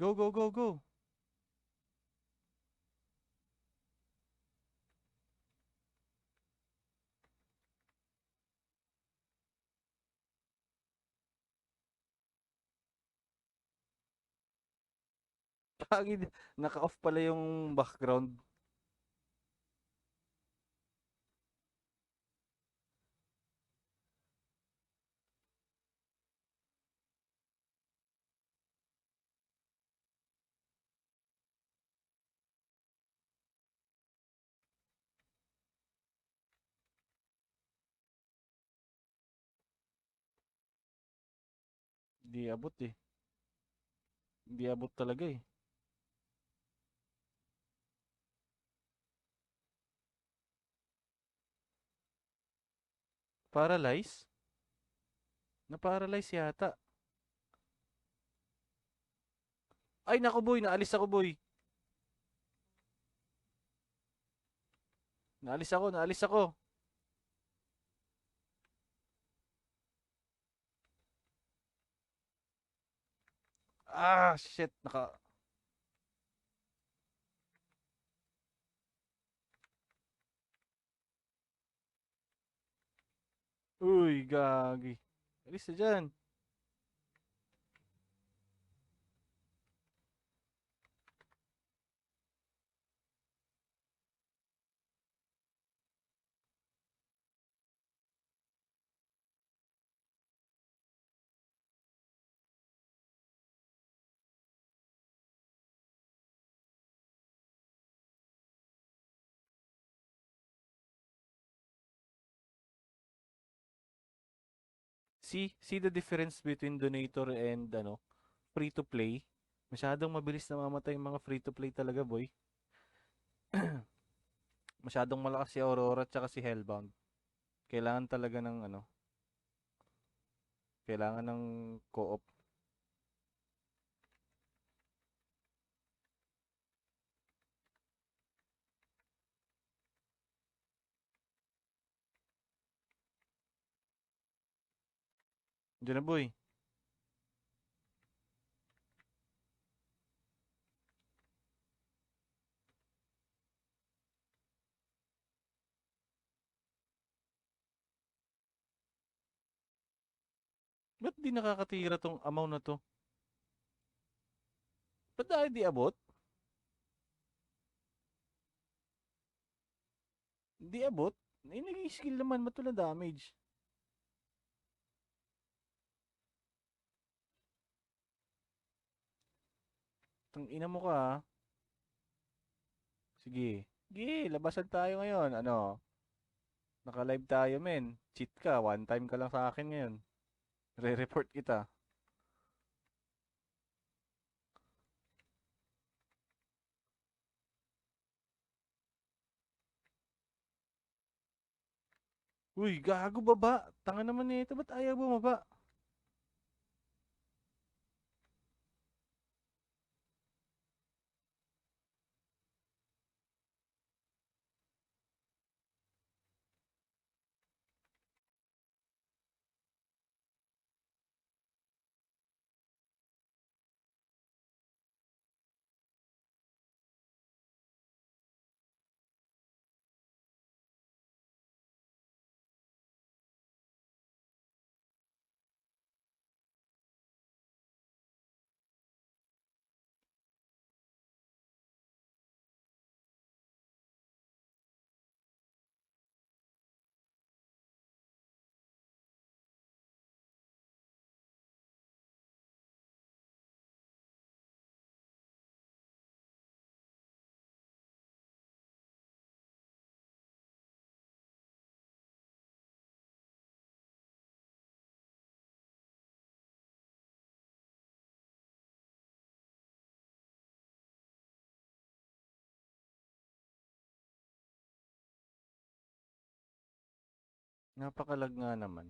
Go, go, go, go. Pagid, naka-off pala yung background. Hindi abot eh. Hindi abot talaga eh. Paralyze? Na-paralyze yata. Ay, naku boy, naalis ako boy. Naalis ako, naalis ako. Ah, shit. Uy, gagi. Alis na dyan. See the difference between donator and free to play. Masyadong mabilis namamatay yung mga free to play talaga, boy. Masyadong malakas si Aurora at si Hellbound. Kailangan talaga ng kailangan ng co-op. Diyan na, boy. Ba't di nakakatira tong amount na to? Ba't dahil di abot? Di abot? Eh, nag-skill naman, ba't wala damage? Tang ina mo ka, ha? Sige. Sige, labasan tayo ngayon. Ano? Naka-live tayo, men. Cheat ka. One time ka lang sa akin ngayon. Re-report kita. Uy, gago baba. Tanga naman nito. Ba't ayaw bumaba? Napakalag nga naman.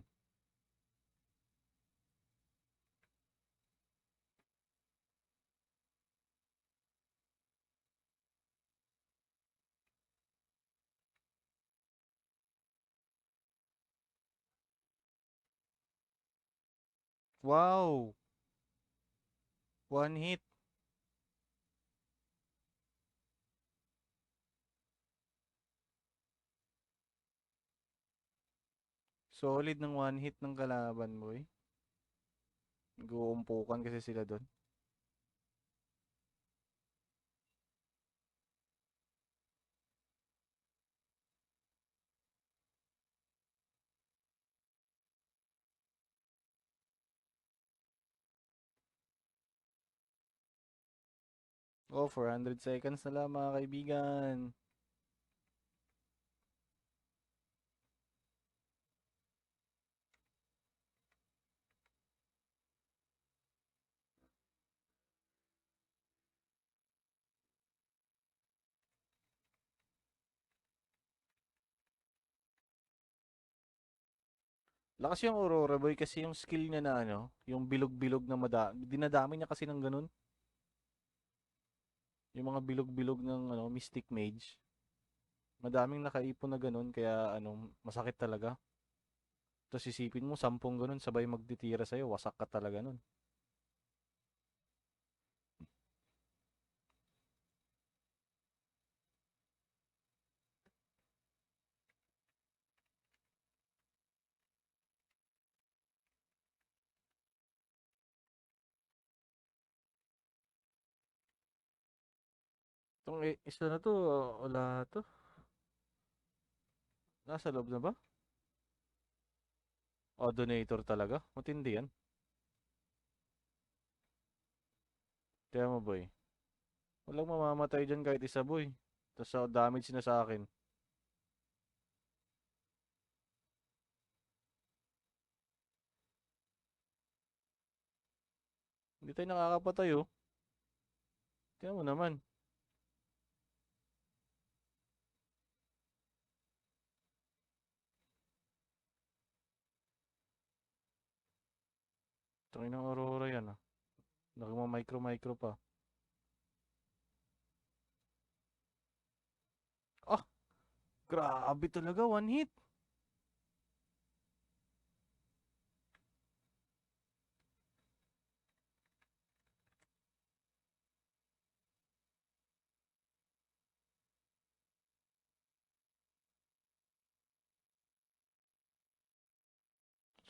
Wow! One hit. Solid ng one hit ng kalaban, boy. Nag-uumpukan kasi sila doon. Oh, 400 seconds na lang mga kaibigan. Lakas yung Aurora Boy kasi yung skill niya na ano, yung bilog-bilog na dinadami niya kasi ng ganun. Yung mga bilog-bilog ng ano, Mystic Mage. Madaming nakaipon na ganun kaya ano, masakit talaga. Tapos isipin mo, 10 ganun sabay magtitira sa'yo, wasak ka talaga nun. Itong isa na to, wala to. Nasa loob na ba? O, donator talaga. Matindi yan. Kaya mo, boy. Walang mamamatay dyan kahit isa, boy. Tapos damage na sa akin. Hindi tayo nakakapatay, oh. Kaya mo naman. Tangin ng Aurora yan, ah. Nakima-micro-micro pa. Ah! Grabe talaga, one hit.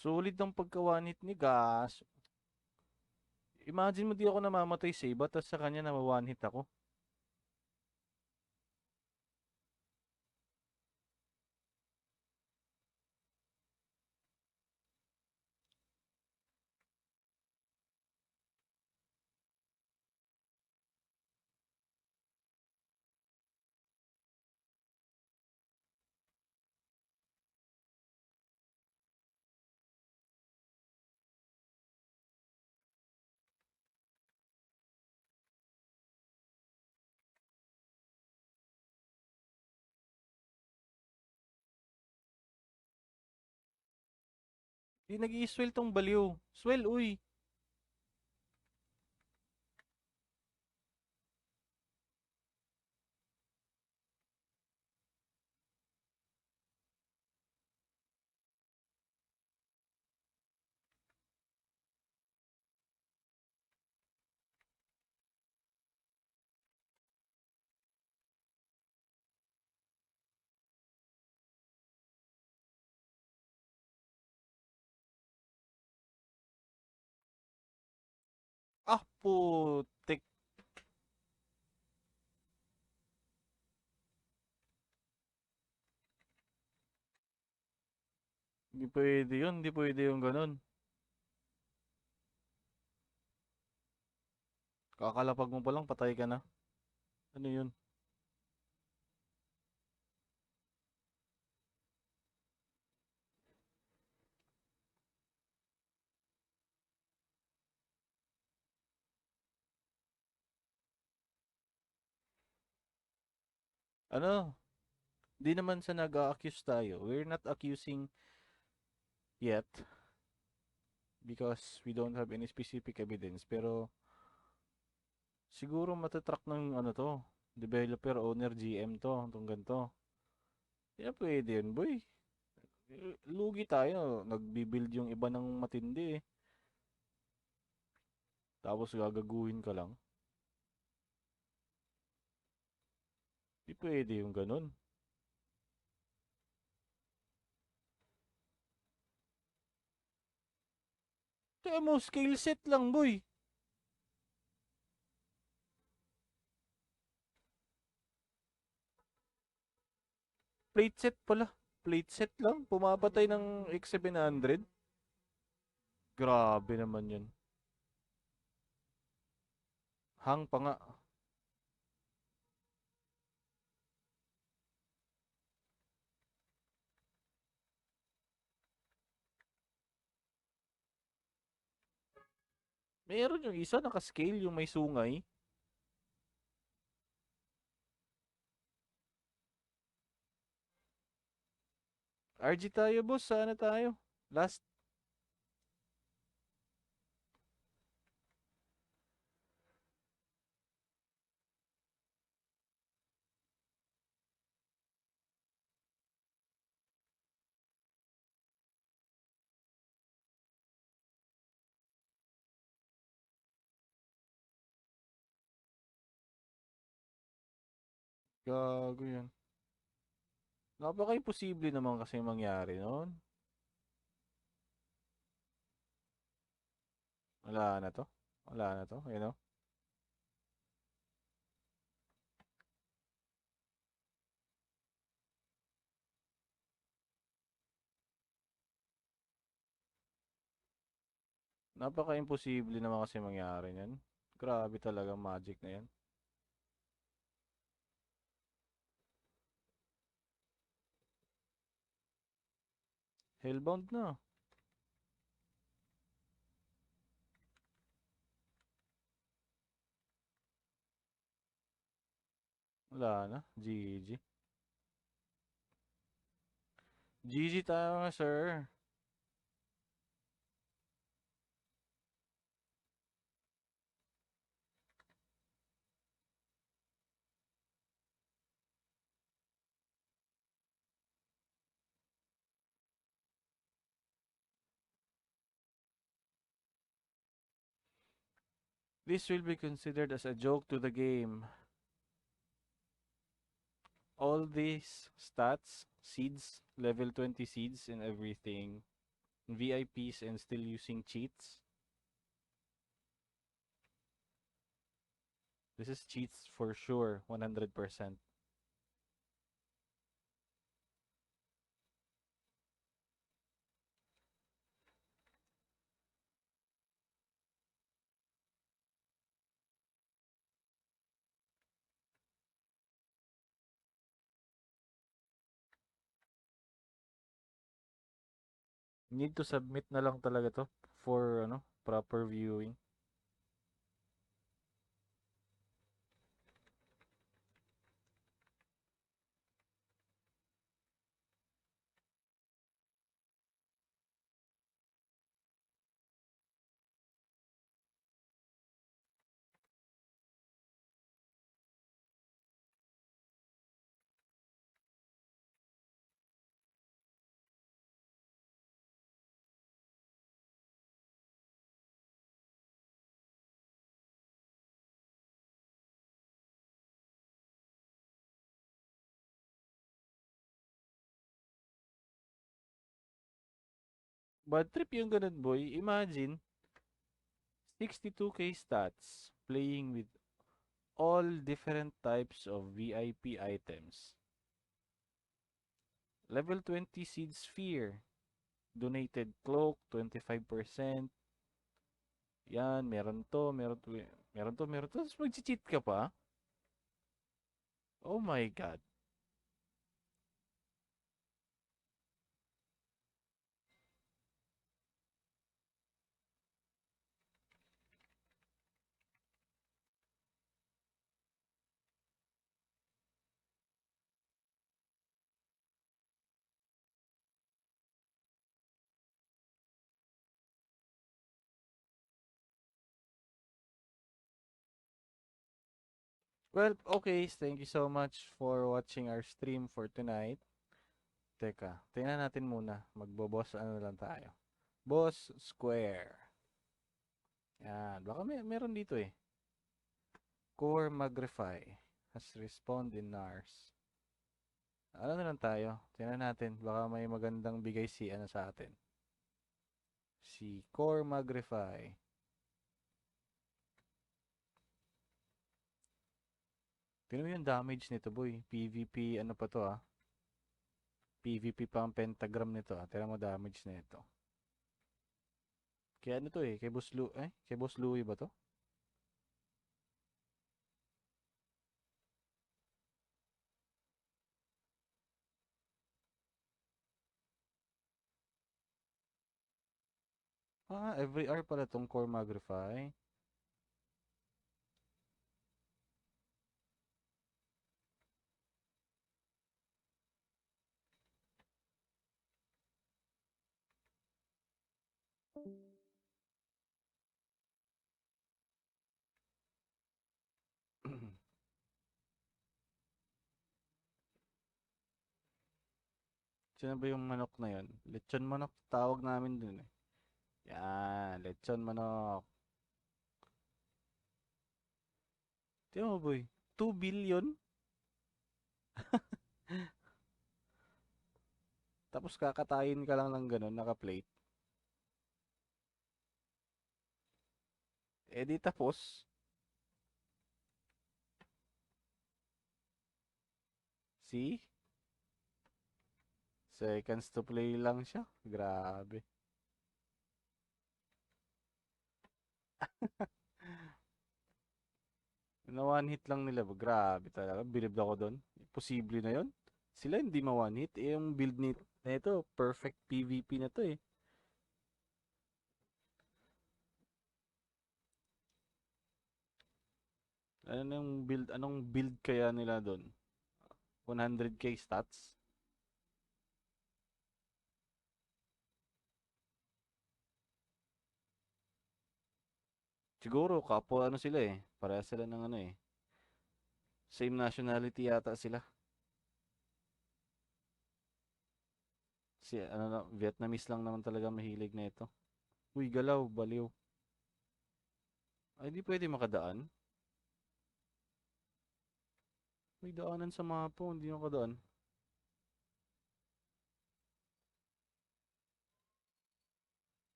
Solid ng pagka-one hit ni Gas. Imagine mo di ako namamatay sa iba, tapos sa kanya na one hit ako. Di nag-i-swell tong baliw. Swell, uy. Ah, putik. Hindi pwede yun, hindi pwede yung ganun. Kakalapag mo pa lang, patay ka na. Ano yun? Ano? Di naman sa nag-accuse tayo. We're not accusing yet because we don't have any specific evidence. Pero siguro matatrack ng ano to, developer, owner, GM to, itong ganito. Kaya pwede yun, boy. Lugi tayo. Nagbibuild yung iba ng matindi eh. Tapos gagaguhin ka lang. Di pwede yung ganun. Kaya mo, scale set lang, boy. Plate set pala. Plate set lang. Pumapatay ng X700. Grabe naman yun. Hang pa nga. Meron yung isa naka-scale yung may sungay. RG tayo, boss. Sana tayo. Last. Gago yan. Napaka-imposible naman kasi mangyari noon. Wala na to. Wala na to. You know? Napaka-imposible naman kasi mangyari yan. Grabe talaga magic na yan. Hellbound na. Wala na. GG. GG tayo nga, sir. This will be considered as a joke to the game. All these stats, seeds, level 20 seeds and everything, VIPs and still using cheats. This is cheats for sure, 100%. Need to submit na lang talaga to for ano, proper viewing. Bad trip yung ganun, boy. Imagine, 62k stats playing with all different types of VIP items. Level 20 Seed Sphere. Donated cloak, 25%. Yan, meron to, meron to, meron to, meron to. Tapos mag-cheat ka pa? Oh my God. Well, okay. Thank you so much for watching our stream for tonight. Teka, tingnan natin muna. Magbo-boss ano lang tayo. Boss Square. Yan. Baka meron dito eh. Core Magrify has respawned in NARS. Ano na lang tayo? Tingnan natin. Baka may magandang bigay si ano sa atin. Si Core Magrify. Tingnan mo yung damage nito, boy. PvP, ano pa to, ah? PvP pa ang pentagram nito, ah. Tingnan mo damage nito. Kaya ano to, eh? Kay Boss Louie ba to? Ah, every hour pala tong Core Magrify. Sino ba yung manok na yon? Lechon manok tawag namin dun eh. Yan, lechon manok. Tiyan mo boy, 2 billion? Tapos kakatayin ka lang ng ganun, naka-plate. Eh di tapos. See? Seconds to play lang siya. Grabe. Na one hit lang nila. Grabe talaga. Bilib ako doon. Posible na yon. Sila hindi ma one hit. Eh, yung build na ito, perfect PvP na to eh. Anong build kaya nila doon? 100k stats? Siguro, kapwa ano sila eh. Pareha sila ng ano eh. Same nationality yata sila. Si ano na, Vietnamese lang naman talaga mahilig na ito. Uy, galaw, baliw. Ay, di pwede makadaan. May daanan sa mapa, hindi makadaan.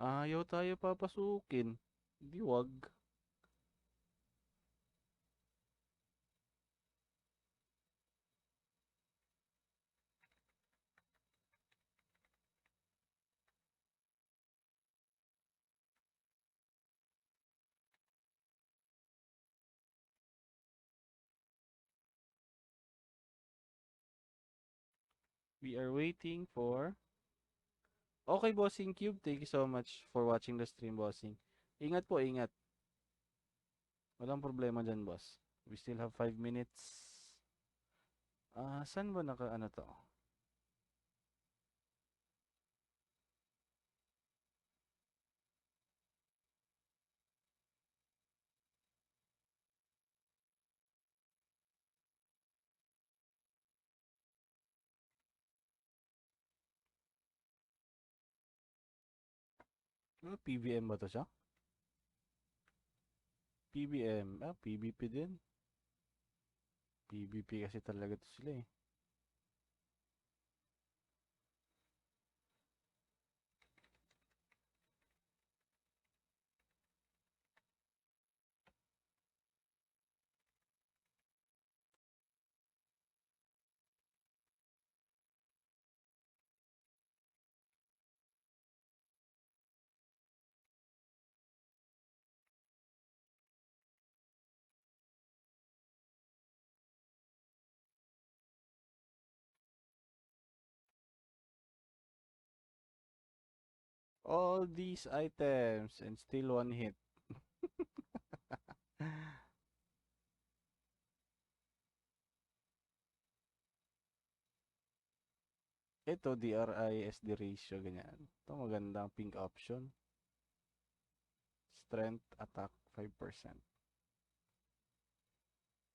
Ayaw tayo papasukin. Di wag. We are waiting for... Okay, Bossing Cube. Thank you so much for watching the stream, Bossing. Ingat po, ingat. Walang problema dyan, boss. We still have 5 minutes. Saan ba ano to? PVM ba to siya? PBM. PVP din. PVP kasi talaga to sila eh. All these items and still one hit. Ito, DRI, SD ratio, ganyan. Ito, magandang pink option. Strength, attack, 5%.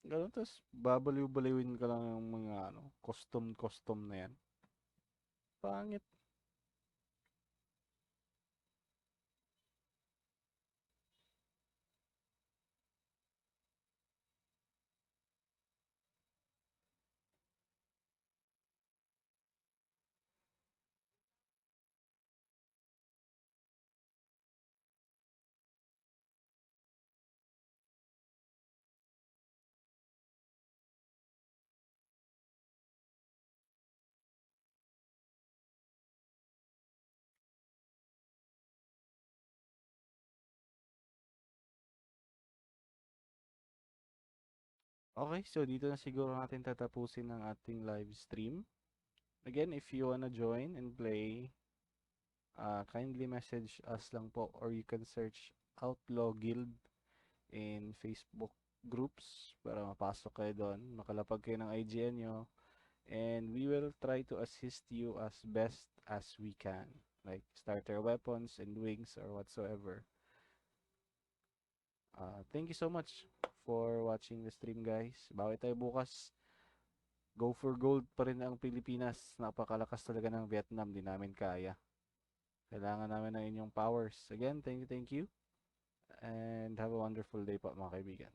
Ganun, tapos babaliw-baliwin ka lang ng mga ano, custom na yan. Pangit. Okay, so dito na siguro natin tatapusin ang ating live stream. Again, if you wanna join and play, kindly message us lang po, or you can search Outlaw Guild in Facebook groups para mapasok kayo doon, makalapag kayo ng IGN nyo, and we will try to assist you as best as we can, like starter weapons and wings or whatsoever. Thank you so much for watching the stream, guys. Bawi tayo bukas. Go for gold pa rin ang Pilipinas. Napakalakas talaga ng Vietnam. Di namin kaya. Kailangan namin ng inyong powers. Again, thank you. And have a wonderful day po, mga kaibigan.